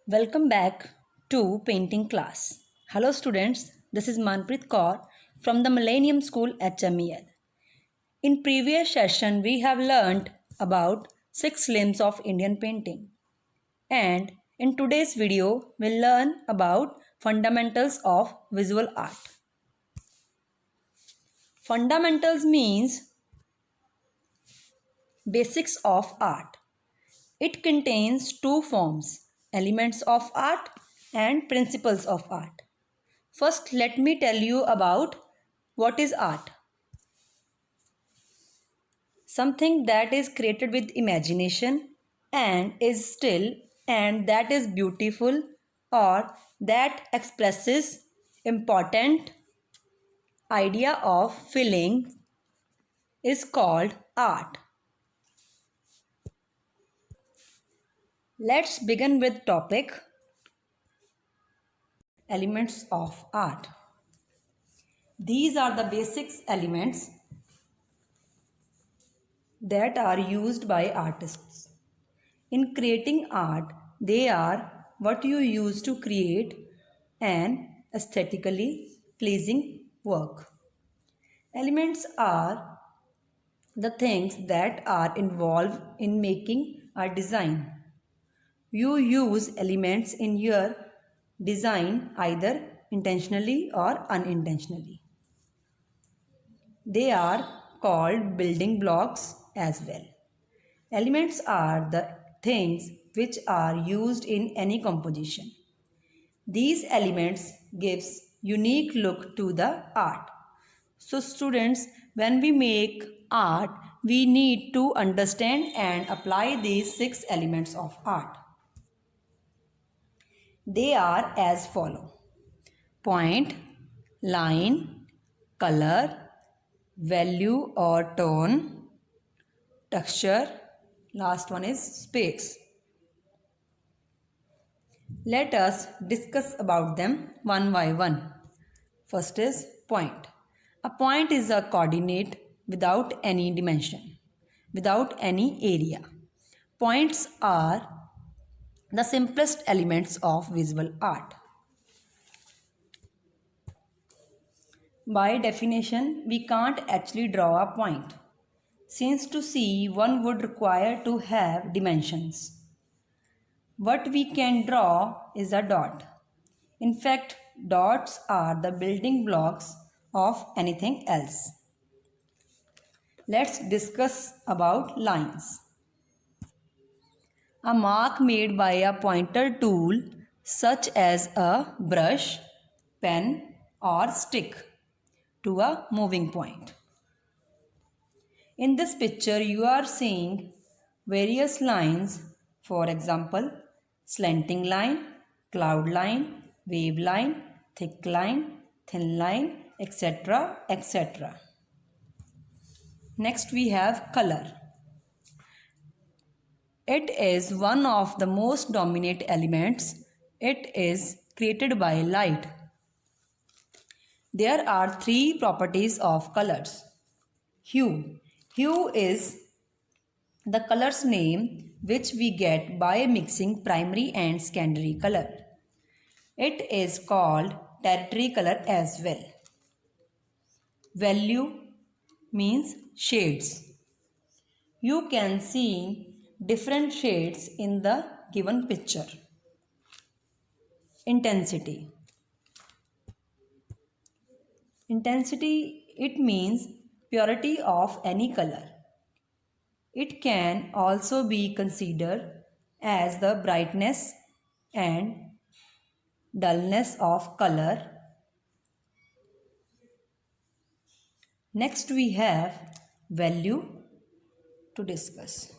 Welcome back to painting class. Hello students, this is Manpreet Kaur from the Millennium School HMEL. In previous session we have learned about 6 limbs of Indian painting, and in today's video we'll learn about fundamentals of visual art. Fundamentals means basics of art. It contains two forms, elements of art and principles of art. First, let me tell you about what is art. Something that is created with imagination and is still and that is beautiful or that expresses important idea of feeling is called art. Let's begin with topic elements of art. These are the basic elements that are used by artists. In creating art, they are what you use to create an aesthetically pleasing work. Elements are the things that are involved in making a design. You use elements in your design either intentionally or unintentionally. They are called building blocks as well. Elements are the things which are used in any composition. These elements gives unique look to the art. So students, when we make art, we need to understand and apply these 6 elements of art. They are as follow: point, line, color, value or tone, texture, last one is space. Let us discuss about them one by one. First is point. A point is a coordinate without any dimension, without any area. Points are the simplest elements of visual art. By definition, we can't actually draw a point, since to see one would require to have dimensions. What we can draw is a dot. In fact, dots are the building blocks of anything else. Let's discuss about lines. A mark made by a pointer tool such as a brush, pen or stick to a moving point. In this picture you are seeing various lines, for example, slanting line, cloud line, wave line, thick line, thin line, etc. etc. Next we have color. It is one of the most dominant elements. It is created by light. There are 3 properties of colors. Hue. Hue is the color's name which we get by mixing primary and secondary color. It is called tertiary color as well. Value means shades. You can see different shades in the given picture. Intensity. Intensity, it means purity of any color. It can also be considered as the brightness and dullness of color. Next we have value to discuss.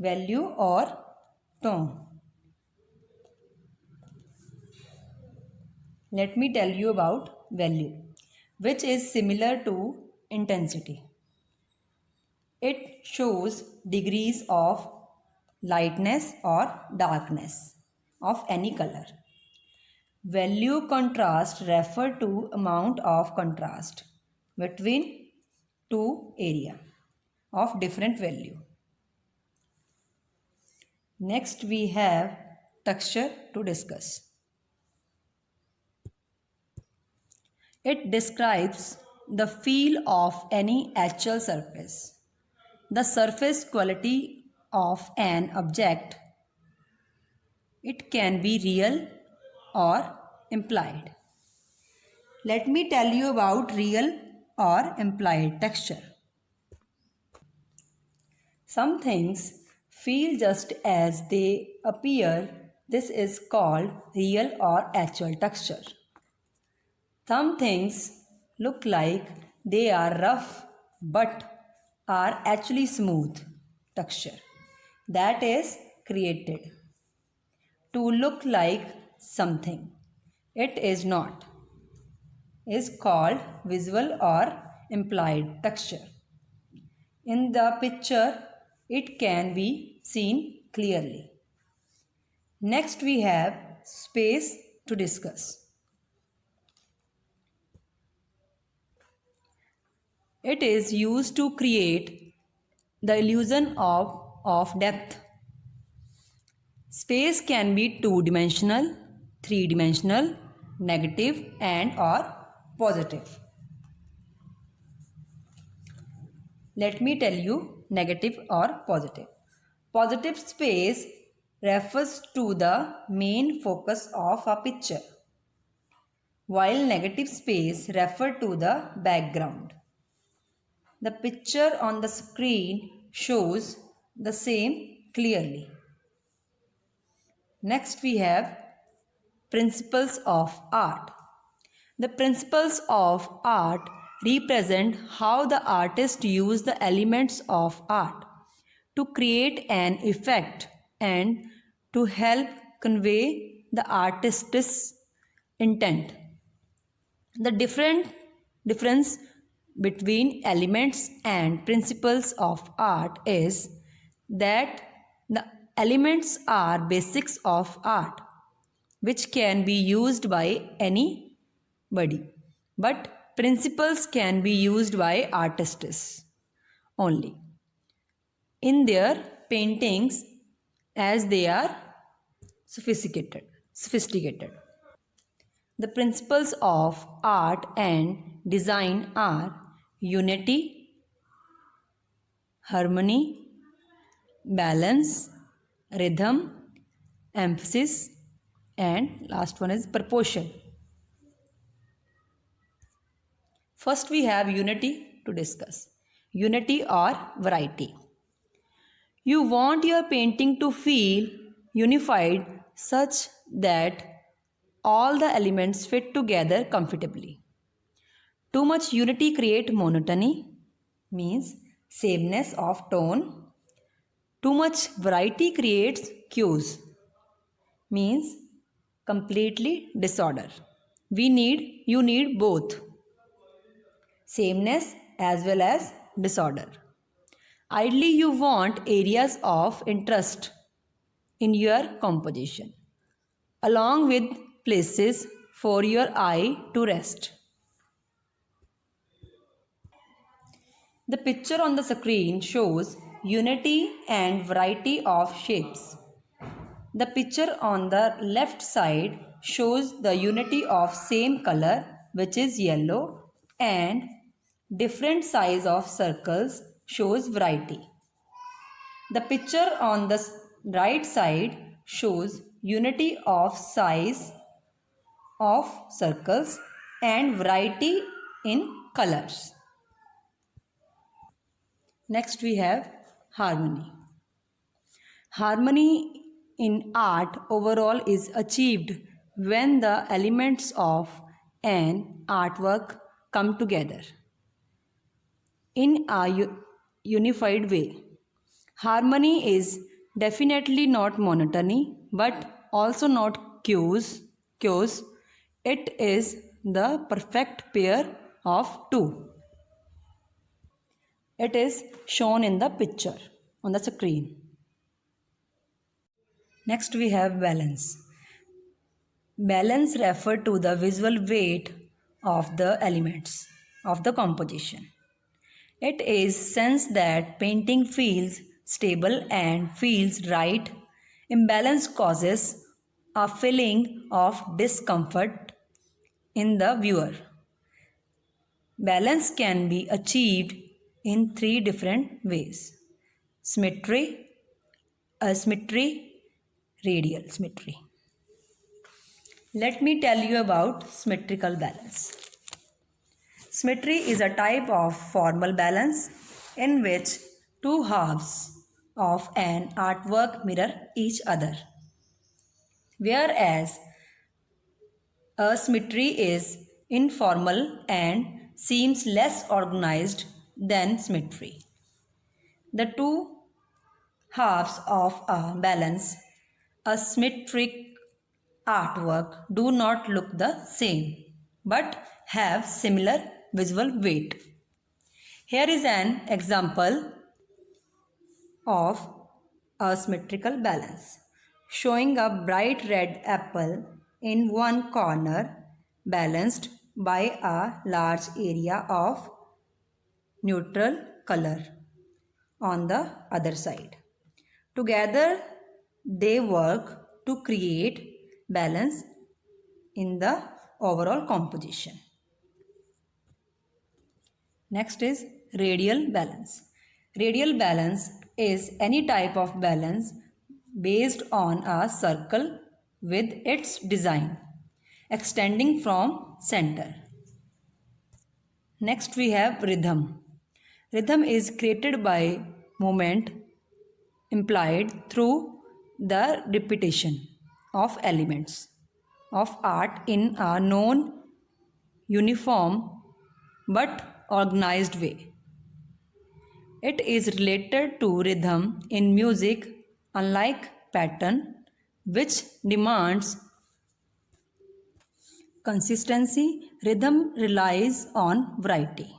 Value or tone. Let me tell you about value, which is similar to intensity. It shows degrees of lightness or darkness of any color. Value contrast refer to amount of contrast between two area of different value. Next we have texture to discuss. It describes the feel of any actual surface, the surface quality of an object. It can be real or implied. Let me tell you about real or implied texture. Some things feel just as they appear. This is called real or actual texture. Some things look like they are rough but are actually smooth texture. That is created to look like something it is not, is called visual or implied texture. In the picture, it can be seen clearly. Next, we have space to discuss. It is used to create the illusion of depth. Space can be two-dimensional, three-dimensional, negative and or positive. Let me tell you negative or positive. Positive space refers to the main focus of a picture, while negative space refers to the background. The picture on the screen shows the same clearly. Next we have principles of art. The principles of art represent how the artist used the elements of art to create an effect and to help convey the artist's intent. The difference between elements and principles of art is that the elements are basics of art, which can be used by anybody, but principles can be used by artists only in their paintings as they are sophisticated. The principles of art and design are unity, harmony, balance, rhythm, emphasis, and last one is proportion. First we have unity to discuss. Unity or variety. You want your painting to feel unified such that all the elements fit together comfortably. Too much unity creates monotony, means sameness of tone. Too much variety creates chaos, means completely disorder. You need both, sameness as well as disorder. Ideally, you want areas of interest in your composition, along with places for your eye to rest. The picture on the screen shows unity and variety of shapes. The picture on the left side shows the unity of same color, which is yellow, and different size of circles shows variety. The picture on the right side shows unity of size of circles and variety in colors. Next we have harmony. Harmony in art overall is achieved when the elements of an artwork come together in a unified way. Harmony is definitely not monotony, but also not chaos. It is the perfect pair of two. It is shown in the picture on the screen. Next we have balance. Balance refers to the visual weight of the elements of the composition. It is sense that painting feels stable and feels right Imbalance causes a feeling of discomfort in the viewer. Balance can be achieved in three different ways: symmetry, asymmetry, radial symmetry. Let me tell you about symmetrical balance. Symmetry is a type of formal balance in which two halves of an artwork mirror each other, whereas asymmetry is informal and seems less organized than symmetry. The two halves of a balanced asymmetric artwork do not look the same but have similar visual weight. Here is an example of asymmetrical balance, showing a bright red apple in one corner balanced by a large area of neutral color on the other side. Together they work to create balance in the overall composition. Next is radial balance. Radial balance is any type of balance based on a circle with its design extending from center. Next we have rhythm. Rhythm is created by movement implied through the repetition of elements of art in a non-uniform but organized way. It is related to rhythm in music, unlike pattern, which demands consistency. Rhythm relies on variety.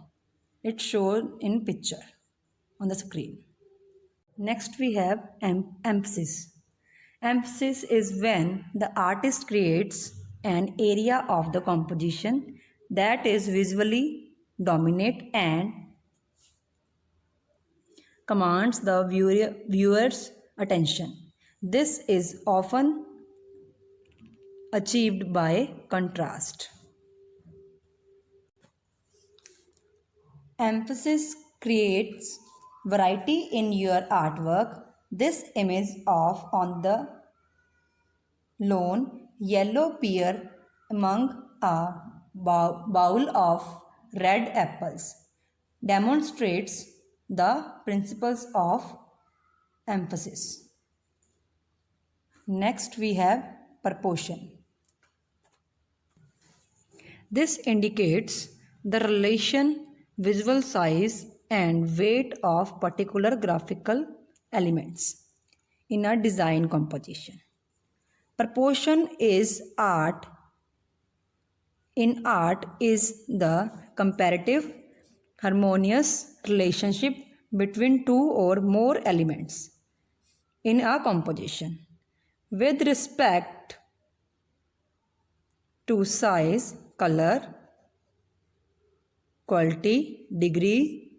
It's shown in picture on the screen. Next we have emphasis. Emphasis is when the artist creates an area of the composition that is visually dominate and commands the viewer's attention. This is often achieved by contrast. Emphasis creates variety in your artwork. This image of on the lone yellow pear among a bowl of red apples demonstrates the principles of emphasis. Next we have proportion. This indicates the relation, visual size and weight of particular graphical elements in a design composition. Proportion is art. In art is the comparative harmonious relationship between two or more elements in a composition with respect to size, color, quality, degree,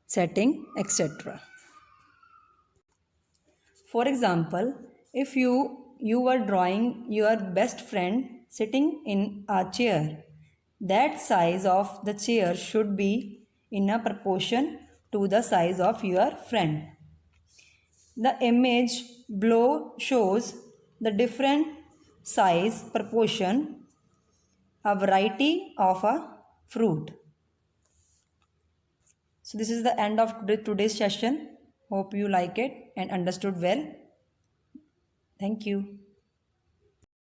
setting, etc. For example, if you were drawing your best friend sitting in a chair, that size of the chair should be in a proportion to the size of your friend. The image below shows the different size proportion, a variety of a fruit. So this is the end of today's session. Hope you like it and understood well. Thank you.